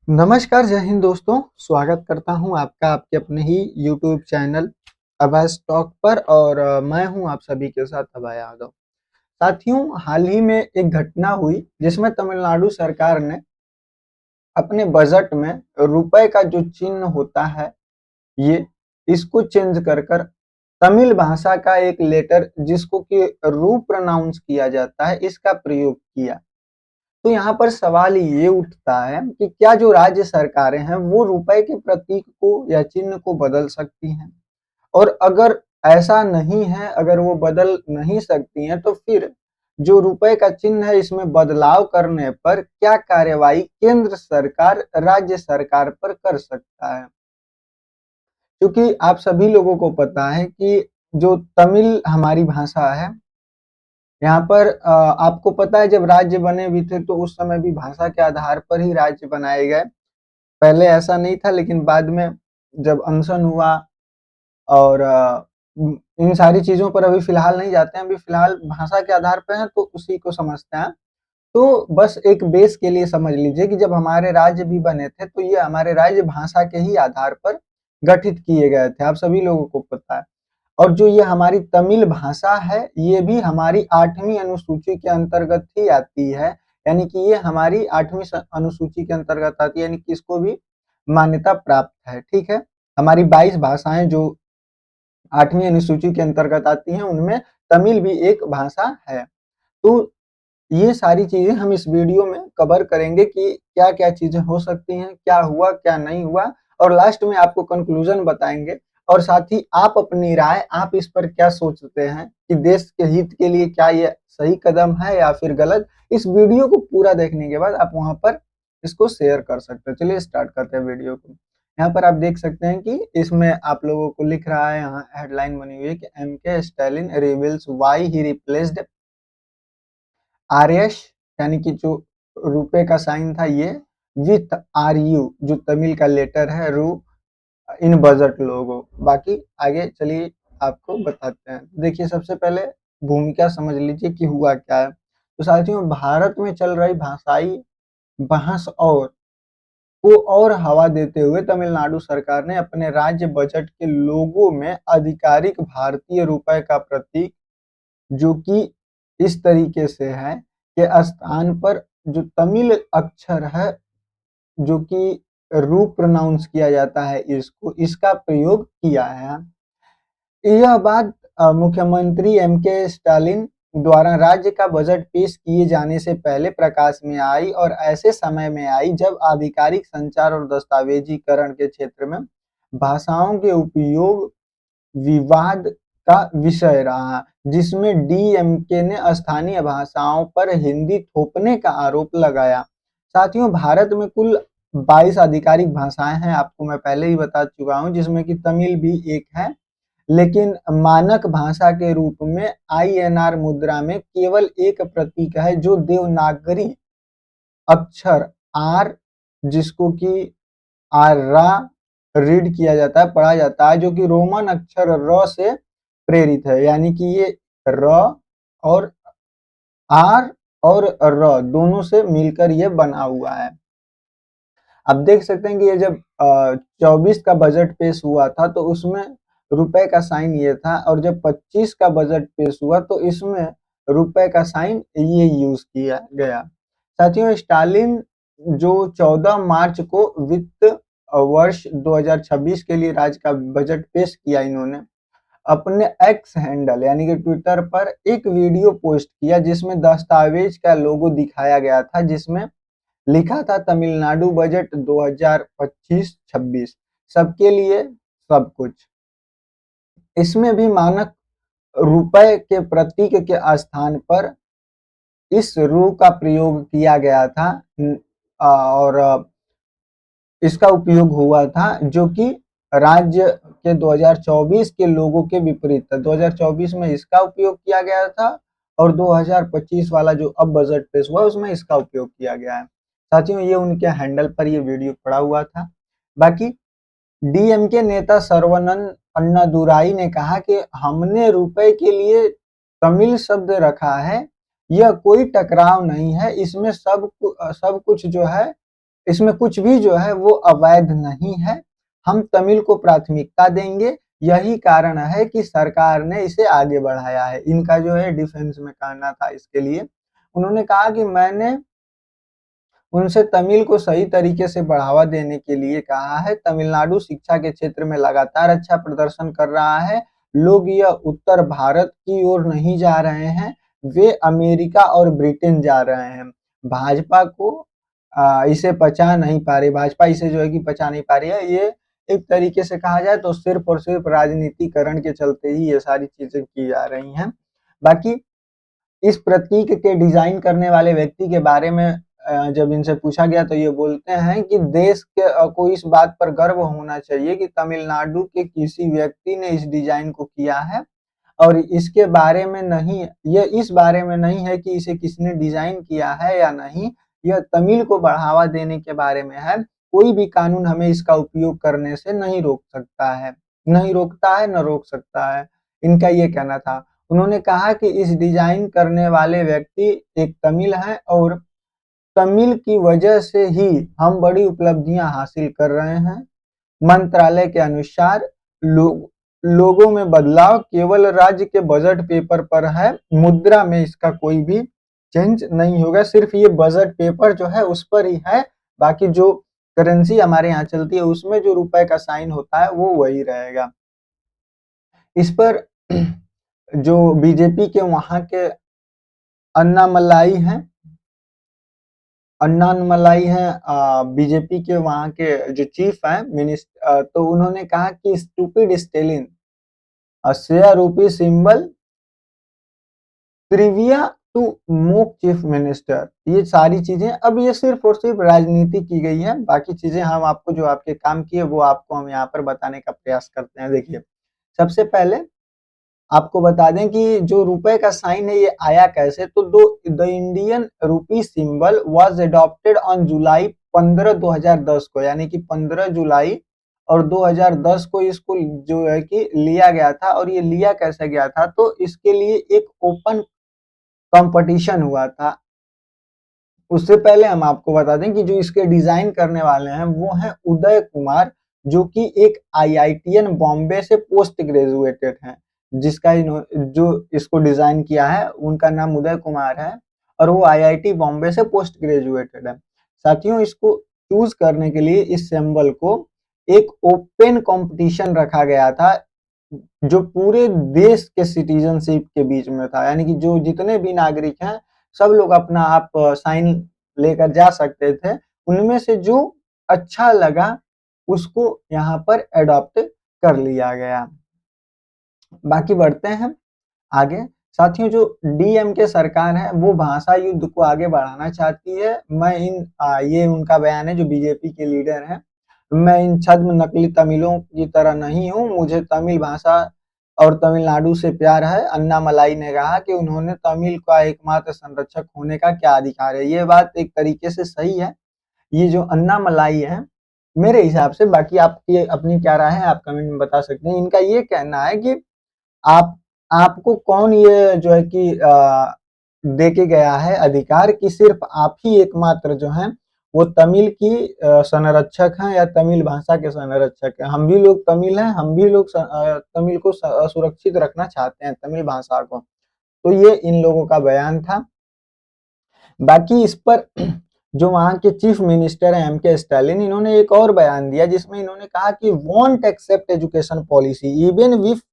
नमस्कार, जय हिंद दोस्तों। स्वागत करता हूं आपका आपके अपने ही यूट्यूब चैनल अभय टॉक पर और मैं हूं आप सभी के साथ अभय यादव। साथियों, हाल ही में एक घटना हुई जिसमें तमिलनाडु सरकार ने अपने बजट में रुपए का जो चिन्ह होता है ये इसको चेंज कर कर तमिल भाषा का एक लेटर जिसको कि रू प्रोनाउंस किया जाता है इसका प्रयोग किया। तो यहाँ पर सवाल ये उठता है कि क्या जो राज्य सरकारें हैं वो रुपए के प्रतीक को या चिन्ह को बदल सकती हैं, और अगर ऐसा नहीं है, अगर वो बदल नहीं सकती हैं तो फिर जो रुपए का चिन्ह है इसमें बदलाव करने पर क्या कार्यवाही केंद्र सरकार राज्य सरकार पर कर सकता है। क्योंकि आप सभी लोगों को पता है कि जो तमिल हमारी भाषा है, यहाँ पर आपको पता है जब राज्य बने भी थे तो उस समय भी भाषा के आधार पर ही राज्य बनाए गए। पहले ऐसा नहीं था, लेकिन बाद में जब अनशन हुआ और इन सारी चीजों पर अभी फिलहाल नहीं जाते हैं, अभी फिलहाल भाषा के आधार पर है तो उसी को समझते हैं। तो बस एक बेस के लिए समझ लीजिए कि जब हमारे राज्य भी बने थे तो ये हमारे राज्य भाषा के ही आधार पर गठित किए गए थे, आप सभी लोगों को पता है। और जो ये हमारी तमिल भाषा है ये भी हमारी 8वीं अनुसूची के अंतर्गत ही आती है, यानी कि ये हमारी 8वीं अनुसूची के अंतर्गत आती है, यानी कि इसको भी मान्यता प्राप्त है। ठीक है, हमारी 22 भाषाएं जो 8वीं अनुसूची के अंतर्गत आती हैं उनमें तमिल भी एक भाषा है। तो ये सारी चीजें हम इस वीडियो में कवर करेंगे कि क्या क्या चीजें हो सकती हैं, क्या हुआ क्या नहीं हुआ, और लास्ट में आपको कंक्लूजन बताएंगे। और साथ ही आप अपनी राय, आप इस पर क्या सोचते हैं कि देश के हित के लिए क्या ये सही कदम है या फिर गलत। इस वीडियो को पूरा देखने के बाद आप वहां पर इसको शेयर कर सकते हैं। चलिए स्टार्ट करते हैं वीडियो को। यहाँ पर आप देख सकते हैं कि इसमें आप लोगों को लिख रहा है, यहाँ हेडलाइन बनी हुई है कि MK Stalin reveals why he replaced RS, यानी कि जो रुपए का साइन था ये विथ आर यू जो तमिल का लेटर है रू इन बजट लोगो। बाकी आगे चलिए आपको बताते हैं। देखिए, सबसे पहले भूमिका समझ लीजिए कि हुआ क्या है। तो साथियों, भारत में चल रही भाषाई बहस को और हवा देते हुए तमिलनाडु सरकार ने अपने राज्य बजट के लोगों में आधिकारिक भारतीय रुपए का प्रतीक, जो कि इस तरीके से है, के स्थान पर जो तमिल अक्षर है जो कि रू प्रोनाउंस किया जाता है इसको, इसका प्रयोग किया है। यह बात मुख्यमंत्री एमके स्टालिन द्वारा राज्य का बजट पेश किए जाने से पहले प्रकाश में आई और ऐसे समय में आई जब आधिकारिक संचार और दस्तावेजीकरण के क्षेत्र में भाषाओं के उपयोग विवाद का विषय रहा, जिसमें डीएमके ने स्थानीय भाषाओं पर हिंदी थोपने का आरोप लगाया। साथियों, भारत में कुल 22 आधिकारिक भाषाएं हैं, आपको मैं पहले ही बता चुका हूं, जिसमें कि तमिल भी एक है। लेकिन मानक भाषा के रूप में आईएनआर मुद्रा में केवल एक प्रतीक है जो देवनागरी अक्षर आर, जिसको कि आरा रीड किया जाता है, पढ़ा जाता है, जो कि रोमन अक्षर र से प्रेरित है, यानी कि ये र और आर और र दोनों से मिलकर ये बना हुआ है। अब देख सकते हैं कि ये जब 24 का बजट पेश हुआ था तो उसमें रुपए का साइन ये था, और जब 25 का बजट पेश हुआ तो इसमें रुपए का साइन ये यूज किया गया। साथियों, स्टालिन जो 14 मार्च को वित्त वर्ष 2026 के लिए राज्य का बजट पेश किया, इन्होंने अपने एक्स हैंडल यानी कि ट्विटर पर एक वीडियो पोस्ट किया जिसमें दस्तावेज का लोगो दिखाया गया था, जिसमें लिखा था तमिलनाडु बजट 2025-26 सबके लिए सब कुछ। इसमें भी मानक रुपए के प्रतीक के स्थान पर इस रू का प्रयोग किया गया था, और इसका उपयोग हुआ था, जो कि राज्य के 2024 के लोगों के विपरीत था। 2024 में इसका उपयोग किया गया था और 2025 वाला जो अब बजट पेश हुआ उसमें इसका उपयोग किया गया है। साथियों, ये उनके हैंडल पर ये वीडियो पड़ा हुआ था। बाकी डीएमके नेता सर्वनन अन्नादुराई ने कहा कि हमने रुपए के लिए तमिल शब्द रखा है, यह कोई टकराव नहीं है, इसमें सब कुछ जो है इसमें कुछ भी जो है वो अवैध नहीं है, हम तमिल को प्राथमिकता देंगे, यही कारण है कि सरकार ने इसे आगे बढ़ाया है। इनका जो है डिफेंस में कहना था इसके लिए। उन्होंने कहा कि मैंने उनसे तमिल को सही तरीके से बढ़ावा देने के लिए कहा है। तमिलनाडु शिक्षा के क्षेत्र में लगातार अच्छा प्रदर्शन कर रहा है। लोग यह उत्तर भारत की ओर नहीं जा रहे हैं, वे अमेरिका और ब्रिटेन जा रहे हैं। भाजपा को इसे पचा नहीं पा रही, भाजपा इसे जो है कि पचा नहीं पा रही है। ये एक तरीके से कहा जाए तो सिर्फ और सिर्फ राजनीतिकरण के चलते ही ये सारी चीजें की जा रही हैं। बाकी इस प्रतीक के डिजाइन करने वाले व्यक्ति के बारे में जब इनसे पूछा गया तो ये बोलते हैं कि देश को इस बात पर गर्व होना चाहिए कि तमिलनाडु के किसी व्यक्ति ने इस डिजाइन को किया है, और इसके बारे में नहीं, ये इस बारे में नहीं है कि इसे किसने डिजाइन किया है या नहीं, यह तमिल को बढ़ावा देने के बारे में है। कोई भी कानून हमें इसका उपयोग करने से नहीं रोक सकता है, नहीं रोकता है, न रोक सकता है, इनका ये कहना था। उन्होंने कहा कि इस डिजाइन करने वाले व्यक्ति एक तमिल हैं और तमिल की वजह से ही हम बड़ी उपलब्धियां हासिल कर रहे हैं। मंत्रालय के अनुसार लोगों में बदलाव केवल राज्य के बजट पेपर पर है, मुद्रा में इसका कोई भी चेंज नहीं होगा, सिर्फ ये बजट पेपर जो है उस पर ही है, बाकी जो करेंसी हमारे यहाँ चलती है उसमें जो रुपए का साइन होता है वो वही रहेगा। इस पर जो बीजेपी के वहां के अन्नामलाई हैं, अन्नामलाई हैं बीजेपी के वहां के जो चीफ हैं मिनिस्टर, तो उन्होंने कहा कि stupid Stalin share rupee symbol trivia to mock chief minister, ये सारी चीजें अब ये सिर्फ और सिर्फ राजनीति की गई है, बाकी चीजें हम आपको जो आपके काम किए वो आपको हम यहाँ पर बताने का प्रयास करते हैं। देखिए, सबसे पहले आपको बता दें कि जो रुपए का साइन है ये आया कैसे, तो the Indian rupee symbol was adopted on July 15 2010 को, यानी कि 15 जुलाई और 2010 को इसको जो है कि लिया गया था। और ये लिया कैसे गया था, तो इसके लिए एक ओपन कंपटीशन हुआ था। उससे पहले हम आपको बता दें कि जो इसके डिजाइन करने वाले हैं वो हैं उदय कुमार, जो कि एक आईआईटीएन बॉम्बे से पोस्ट ग्रेजुएटेड हैं। जिसका जो इसको डिजाइन किया है उनका नाम उदय कुमार है और वो आईआईटी बॉम्बे से पोस्ट ग्रेजुएटेड है। साथियों, इसको चूज करने के लिए इस सिंबल को एक ओपन कंपटीशन रखा गया था, जो पूरे देश के सिटीजनशिप के बीच में था, यानी कि जो जितने भी नागरिक हैं सब लोग अपना आप साइन लेकर जा सकते थे। उनमें से जो अच्छा लगा उसको यहाँ पर एडॉप्ट कर लिया गया। बाकी बढ़ते हैं आगे। साथियों, जो डीएमके सरकार है वो भाषा युद्ध को आगे बढ़ाना चाहती है। ये उनका बयान है, जो बीजेपी के लीडर हैं। मैं इन छद्म नकली तमिलों की तरह नहीं हूँ, मुझे तमिल भाषा और तमिलनाडु से प्यार है। अन्नामलाई ने कहा कि उन्होंने तमिल का एकमात्र संरक्षक होने का क्या अधिकार है। ये बात एक तरीके से सही है। ये जो अन्नामलाई है मेरे हिसाब से, बाकी आपकी अपनी क्या राय है आप कमेंट में बता सकते हैं। इनका ये कहना है कि आप आपको कौन ये जो है कि दे के गया है अधिकार कि सिर्फ आप ही एकमात्र जो हैं वो तमिल की संरक्षक हैं या तमिल भाषा के संरक्षक हैं। हम भी लोग तमिल हैं, हम भी लोग तमिल को सुरक्षित रखना चाहते हैं, तमिल भाषा को। तो ये इन लोगों का बयान था। बाकी इस पर जो वहां के चीफ मिनिस्टर हैं एम.के. स्टालिन, इन्होंने एक और बयान दिया जिसमें इन्होंने कहा कि won't accept education policy even with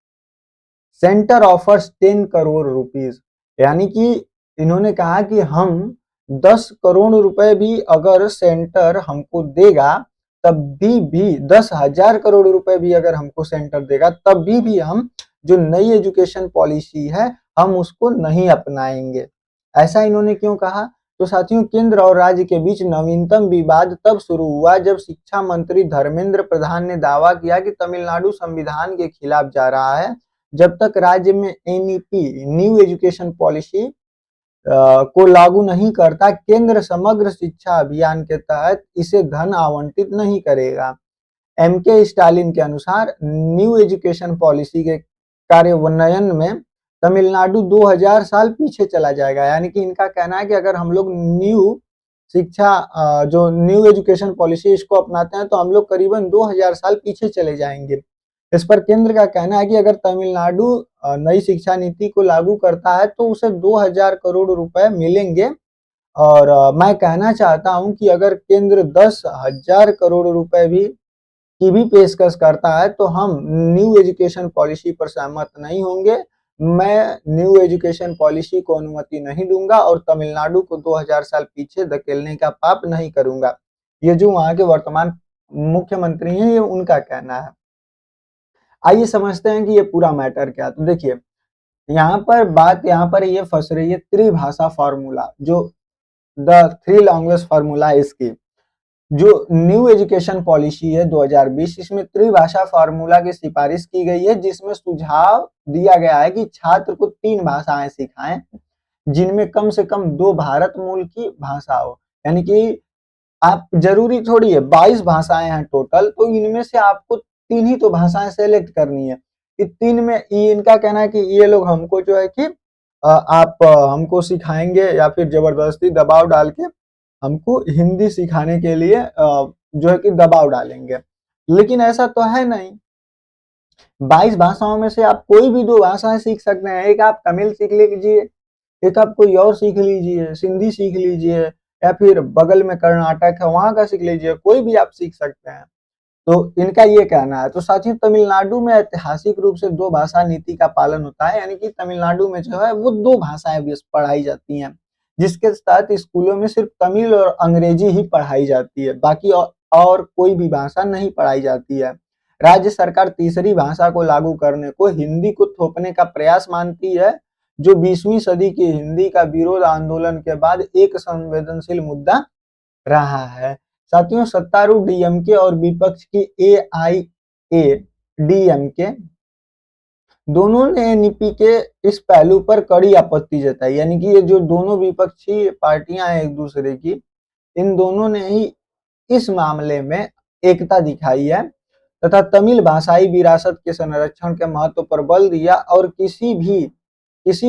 centre offers 10 crore rupees, यानी कि इन्होंने कहा कि हम 10 करोड़ रुपए भी अगर सेंटर हमको देगा तब भी 10,000 करोड़ रुपए भी अगर हमको सेंटर देगा तब भी हम जो नई एजुकेशन पॉलिसी है हम उसको नहीं अपनाएंगे। ऐसा इन्होंने क्यों कहा, तो साथियों, केंद्र और राज्य के बीच नवीनतम विवाद तब शुरू हुआ जब शिक्षा मंत्री धर्मेंद्र प्रधान ने दावा किया कि तमिलनाडु संविधान के खिलाफ जा रहा है। जब तक राज्य में एनईपी न्यू एजुकेशन पॉलिसी को लागू नहीं करता, केंद्र समग्र शिक्षा अभियान के तहत इसे धन आवंटित नहीं करेगा। एम.के. स्टालिन के अनुसार न्यू एजुकेशन पॉलिसी के कार्यान्वयन में तमिलनाडु 2000 साल पीछे चला जाएगा। यानी कि इनका कहना है कि अगर हम लोग न्यू शिक्षा जो न्यू एजुकेशन पॉलिसी इसको अपनाते हैं तो हम लोग करीबन 2000 साल पीछे चले जाएंगे। इस पर केंद्र का कहना है कि अगर तमिलनाडु नई शिक्षा नीति को लागू करता है तो उसे 2000 करोड़ रुपए मिलेंगे। और मैं कहना चाहता हूं कि अगर केंद्र 10,000 करोड़ रुपए की भी पेशकश करता है तो हम न्यू एजुकेशन पॉलिसी पर सहमत नहीं होंगे। मैं न्यू एजुकेशन पॉलिसी को अनुमति नहीं दूंगा और तमिलनाडु को 2000 साल पीछे धकेलने का पाप नहीं करूंगा। ये जो वहां के वर्तमान मुख्यमंत्री हैं, ये उनका कहना है। आइए समझते हैं कि ये पूरा मैटर क्या है। तो देखिए, यहाँ पर ये फंस रही है त्रिभाषा फार्मूला, जो द थ्री लैंग्वेज फार्मूला है इसकी। जो न्यू एजुकेशन पॉलिसी है 2020, इसमें त्रिभाषा फार्मूला की सिफारिश की गई है, जिसमें सुझाव दिया गया है कि छात्र को 3 भाषाएं सिखाएं, जिनमें कम से कम 2 भारत मूल की भाषा हो। यानी कि आप जरूरी थोड़ी है 22 भाषाएं हैं टोटल, तो इनमें से आपको 3 ही तो भाषाएं सेलेक्ट करनी है। कि 3 में इनका कहना है कि ये लोग हमको जो है कि आप हमको सिखाएंगे या फिर जबरदस्ती दबाव डाल के हमको हिंदी सिखाने के लिए जो है कि दबाव डालेंगे। लेकिन ऐसा तो है नहीं। 22 भाषाओं में से आप कोई भी 2 भाषाएं सीख सकते हैं। एक आप तमिल सीख लीजिए, एक आप कोई और सीख लीजिए, सिंधी सीख लीजिए, या फिर बगल में कर्नाटक है वहां का सीख लीजिए, कोई भी आप सीख सकते हैं। तो इनका ये कहना है। तो साथियों, तमिलनाडु में ऐतिहासिक रूप से 2 भाषा नीति का पालन होता है। यानी कि तमिलनाडु में जो है वो 2 भाषाएं भी पढ़ाई जाती हैं, जिसके तहत स्कूलों में सिर्फ तमिल और अंग्रेजी ही पढ़ाई जाती है, बाकी और कोई भी भाषा नहीं पढ़ाई जाती है। राज्य सरकार तीसरी भाषा को लागू करने को हिंदी को थोपने का प्रयास मानती है, जो 20वीं सदी की हिंदी का विरोध आंदोलन के बाद एक संवेदनशील मुद्दा रहा है। साथियों, सत्तारूढ़ डीएमके और विपक्ष की एआईएडीएमके दोनों ने एनईपी के इस पहलू पर कड़ी आपत्ति जताई। यानी कि ये जो दोनों विपक्षी पार्टियां हैं एक दूसरे की, इन दोनों ने ही इस मामले में एकता दिखाई है तथा तमिल भाषाई विरासत के संरक्षण के महत्व पर बल दिया और किसी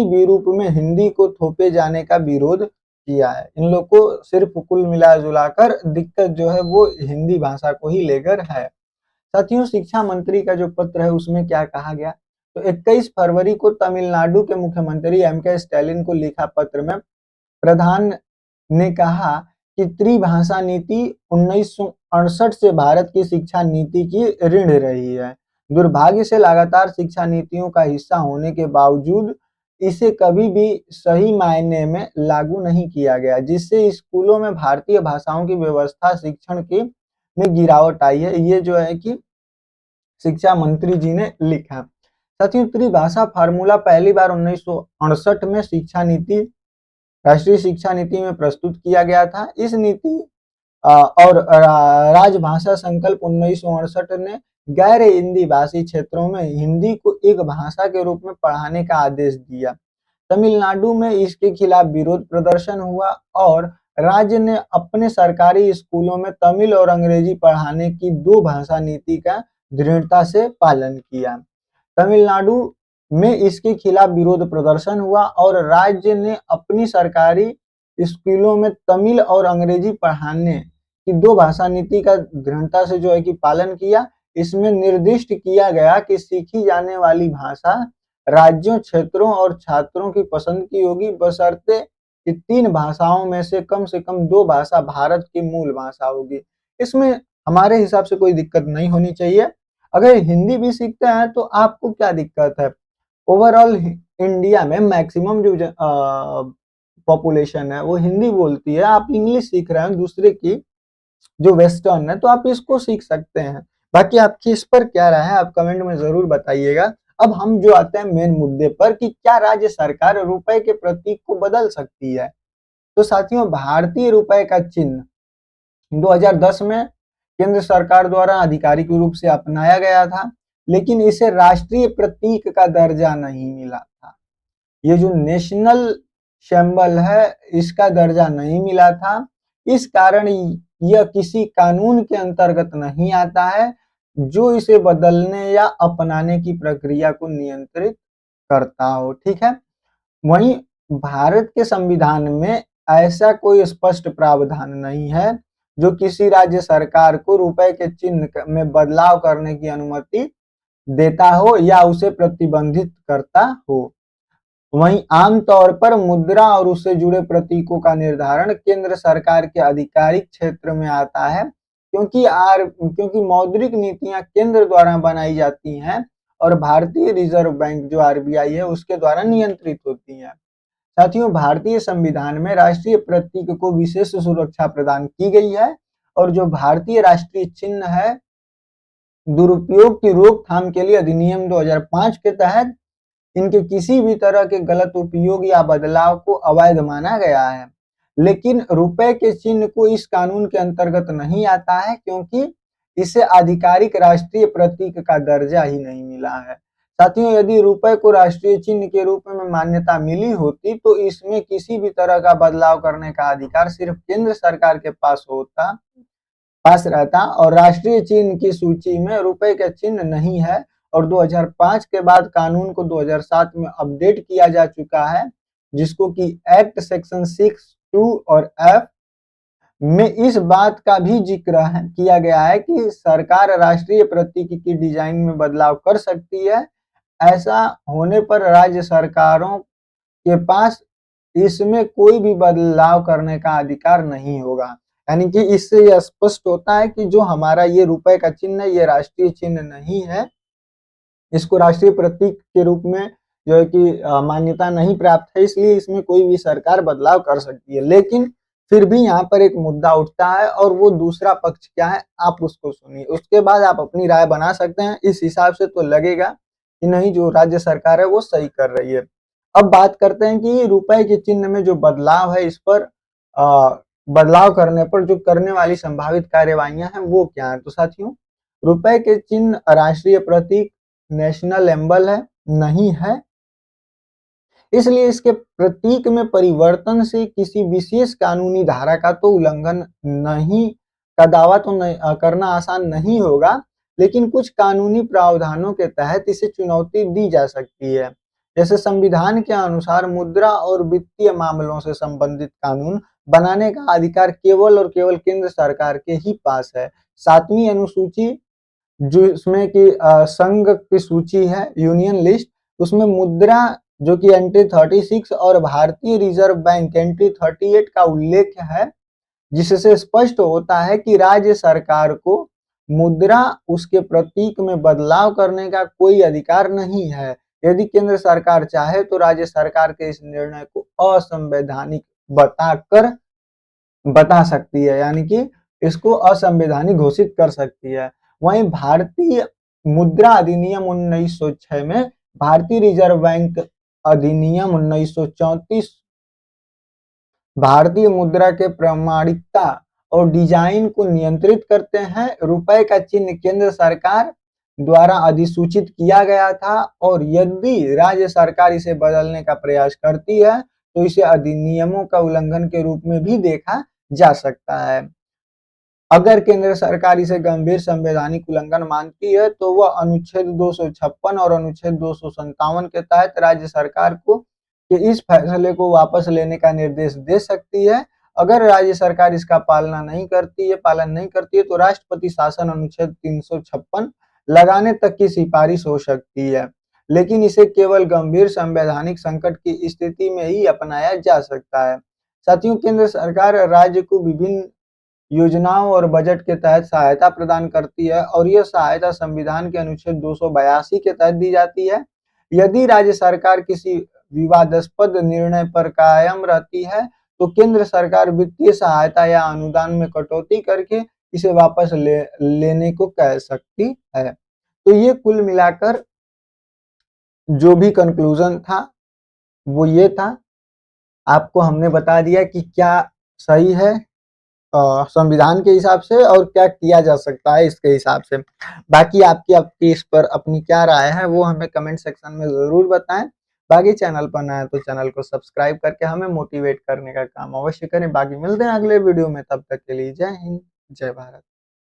भी रूप में हिंदी को थोपे जाने का विरोध किया है। इन लोग को सिर्फ कुल मिला जुलाकर दिक्कत जो है वो हिंदी भाषा को ही लेकर है। साथियों, शिक्षा मंत्री का जो पत्र है उसमें क्या कहा गया, तो 21 फरवरी को तमिलनाडु के मुख्यमंत्री एमके स्टालिन को लिखा पत्र में प्रधान ने कहा कि त्रिभाषा नीति 1968 से भारत की शिक्षा नीति की ऋण रही है। दुर्भाग्य से लगातार शिक्षा नीतियों का हिस्सा होने के बावजूद इसे कभी भी सही मायने में लागू नहीं किया गया, जिससे स्कूलों में भारतीय भाषाओं की व्यवस्था शिक्षण की में गिरावट आई है। ये जो है कि शिक्षा मंत्री जी ने लिखा। साथियों, त्रिभाषा फार्मूला पहली बार 1968 में राष्ट्रीय शिक्षा नीति में प्रस्तुत किया गया था। इस नीति और राजभाषा संकल्प 1968 ने गैर हिंदी भाषी क्षेत्रों में हिंदी को एक भाषा के रूप में पढ़ाने का आदेश दिया। तमिलनाडु में इसके खिलाफ विरोध प्रदर्शन हुआ और राज्य ने अपने सरकारी स्कूलों में तमिल और अंग्रेजी पढ़ाने की 2 भाषा नीति का दृढ़ता से पालन किया। तमिलनाडु में इसके खिलाफ विरोध प्रदर्शन हुआ और राज्य ने अपनी सरकारी स्कूलों में तमिल और अंग्रेजी पढ़ाने की 2 भाषा नीति का दृढ़ता से जो है कि पालन किया। इसमें निर्दिष्ट किया गया कि सीखी जाने वाली भाषा राज्यों, क्षेत्रों और छात्रों की पसंद की होगी, बशर्ते कि 3 भाषाओं में से कम 2 भाषा भारत की मूल भाषा होगी। इसमें हमारे हिसाब से कोई दिक्कत नहीं होनी चाहिए। अगर हिंदी भी सीखते हैं तो आपको क्या दिक्कत है? ओवरऑल इंडिया में मैक्सिमम जो पॉपुलेशन है वो हिंदी बोलती है। आप इंग्लिश सीख रहे हैं दूसरे की जो वेस्टर्न है, तो आप इसको सीख सकते हैं। बाकी आपकी इस पर क्या राय है आप कमेंट में जरूर बताइएगा। अब हम जो आते हैं मेन मुद्दे पर कि क्या राज्य सरकार रुपए के प्रतीक को बदल सकती है। तो साथियों, भारतीय रुपए का चिन्ह 2010 में केंद्र सरकार द्वारा आधिकारिक रूप से अपनाया गया था, लेकिन इसे राष्ट्रीय प्रतीक का दर्जा नहीं मिला था। ये जो नेशनल सिंबल है इसका दर्जा नहीं मिला था। इस कारण यह किसी कानून के अंतर्गत नहीं आता है जो इसे बदलने या अपनाने की प्रक्रिया को नियंत्रित करता हो। ठीक है। वहीं भारत के संविधान में ऐसा कोई स्पष्ट प्रावधान नहीं है जो किसी राज्य सरकार को रुपए के चिन्ह में बदलाव करने की अनुमति देता हो या उसे प्रतिबंधित करता हो। वहीं आमतौर पर मुद्रा और उससे जुड़े प्रतीकों का निर्धारण केंद्र सरकार के आधिकारिक क्षेत्र में आता है, क्योंकि मौद्रिक नीतियां केंद्र द्वारा बनाई जाती हैं और भारतीय रिजर्व बैंक जो आरबीआई है उसके द्वारा नियंत्रित होती हैं। साथियों, भारतीय संविधान में राष्ट्रीय प्रतीक को विशेष सुरक्षा प्रदान की गई है और जो भारतीय राष्ट्रीय चिन्ह है, दुरुपयोग की रोकथाम के लिए अधिनियम 2005 के तहत इनके किसी भी तरह के गलत उपयोग या बदलाव को अवैध माना गया है। लेकिन रुपए के चिन्ह को इस कानून के अंतर्गत नहीं आता है, क्योंकि इसे आधिकारिक राष्ट्रीय प्रतीक का दर्जा ही नहीं मिला है। साथियों, यदि रुपए को राष्ट्रीय चिन्ह के रूप में मान्यता मिली होती तो इसमें किसी भी तरह का बदलाव करने का अधिकार सिर्फ केंद्र सरकार के पास रहता और राष्ट्रीय चिन्ह की सूची में रुपए का चिन्ह नहीं है। और 2005 के बाद कानून को 2007 में अपडेट किया जा चुका है, जिसको कि एक्ट सेक्शन 6(2) और F में इस बात का भी जिक्र किया गया है कि सरकार राष्ट्रीय प्रतीक की डिजाइन में बदलाव कर सकती है। ऐसा होने पर राज्य सरकारों के पास इसमें कोई भी बदलाव करने का अधिकार नहीं होगा। यानी कि इससे यह स्पष्ट होता है कि जो हमारा ये रुपए का चिन्ह है, ये राष्ट्रीय चिन्ह नहीं है। इसको राष्ट्रीय प्रतीक के रूप में जो है कि मान्यता नहीं प्राप्त है, इसलिए इसमें कोई भी सरकार बदलाव कर सकती है। लेकिन फिर भी यहाँ पर एक मुद्दा उठता है और वो दूसरा पक्ष क्या है, आप उसको सुनिए, उसके बाद आप अपनी राय बना सकते हैं। इस हिसाब से तो लगेगा कि नहीं, जो राज्य सरकार है वो सही कर रही है। अब बात करते हैं कि रुपए के चिन्ह में जो बदलाव है, इस पर बदलाव करने पर जो करने वाली संभावित कार्यवाहियां हैं वो क्या है। तो साथियों, रुपए के चिन्ह राष्ट्रीय प्रतीक नेशनल एम्बल है नहीं है, इसलिए इसके प्रतीक में परिवर्तन से किसी विशेष कानूनी धारा का तो उल्लंघन नहीं का दावा तो नहीं करना आसान नहीं होगा, लेकिन कुछ कानूनी प्रावधानों के तहत इसे चुनौती दी जा सकती है। जैसे संविधान के अनुसार मुद्रा और वित्तीय मामलों से संबंधित कानून बनाने का अधिकार केवल और केवल केंद्र सरकार के ही पास है। 7वीं अनुसूची जिसमें कि संघ की सूची है, यूनियन लिस्ट, उसमें मुद्रा जो कि एंट्री 36 और भारतीय रिजर्व बैंक एंट्री 38 का उल्लेख है, जिससे स्पष्ट होता है कि राज्य सरकार को मुद्रा उसके प्रतीक में बदलाव करने का कोई अधिकार नहीं है। यदि केंद्र सरकार चाहे तो राज्य सरकार के इस निर्णय को असंवैधानिक बता सकती है, यानी कि इसको असंवैधानिक घोषित कर सकती है। वहीं भारतीय मुद्रा अधिनियम 1906 में भारतीय रिजर्व बैंक अधिनियम 1934 भारतीय मुद्रा के प्रामाणिकता और डिजाइन को नियंत्रित करते हैं। रुपए का चिन्ह केंद्र सरकार द्वारा अधिसूचित किया गया था और यदि राज्य सरकार इसे बदलने का प्रयास करती है तो इसे अधिनियमों का उल्लंघन के रूप में भी देखा जा सकता है। अगर केंद्र सरकार इसे गंभीर संवैधानिक उल्लंघन मानती है तो वह अनुच्छेद 256 और अनुच्छेद 257 के तहत राज्य सरकार को कि इस फैसले को वापस लेने का निर्देश दे सकती है। अगर राज्य सरकार इसका पालन नहीं करती है तो राष्ट्रपति शासन अनुच्छेद 356 लगाने तक की सिफारिश हो सकती है, लेकिन इसे केवल गंभीर संवैधानिक संकट की स्थिति में ही अपनाया जा सकता है। साथियों, केंद्र सरकार राज्य को विभिन्न योजनाओं और बजट के तहत सहायता प्रदान करती है और यह सहायता संविधान के अनुच्छेद 282 के तहत दी जाती है। यदि राज्य सरकार किसी विवादास्पद निर्णय पर कायम रहती है तो केंद्र सरकार वित्तीय सहायता या अनुदान में कटौती करके इसे वापस लेने को कह सकती है। तो ये कुल मिलाकर जो भी कंक्लूजन था वो ये था, आपको हमने बता दिया कि क्या सही है संविधान के हिसाब से और क्या किया जा सकता है इसके हिसाब से। बाकी आपकी इस पर अपनी क्या राय है वो हमें कमेंट सेक्शन में जरूर बताएं। बाकी चैनल पर नया है तो चैनल को सब्सक्राइब करके हमें मोटिवेट करने का काम अवश्य करें। बाकी मिलते हैं अगले वीडियो में, तब तक के लिए जय हिंद, जय भारत।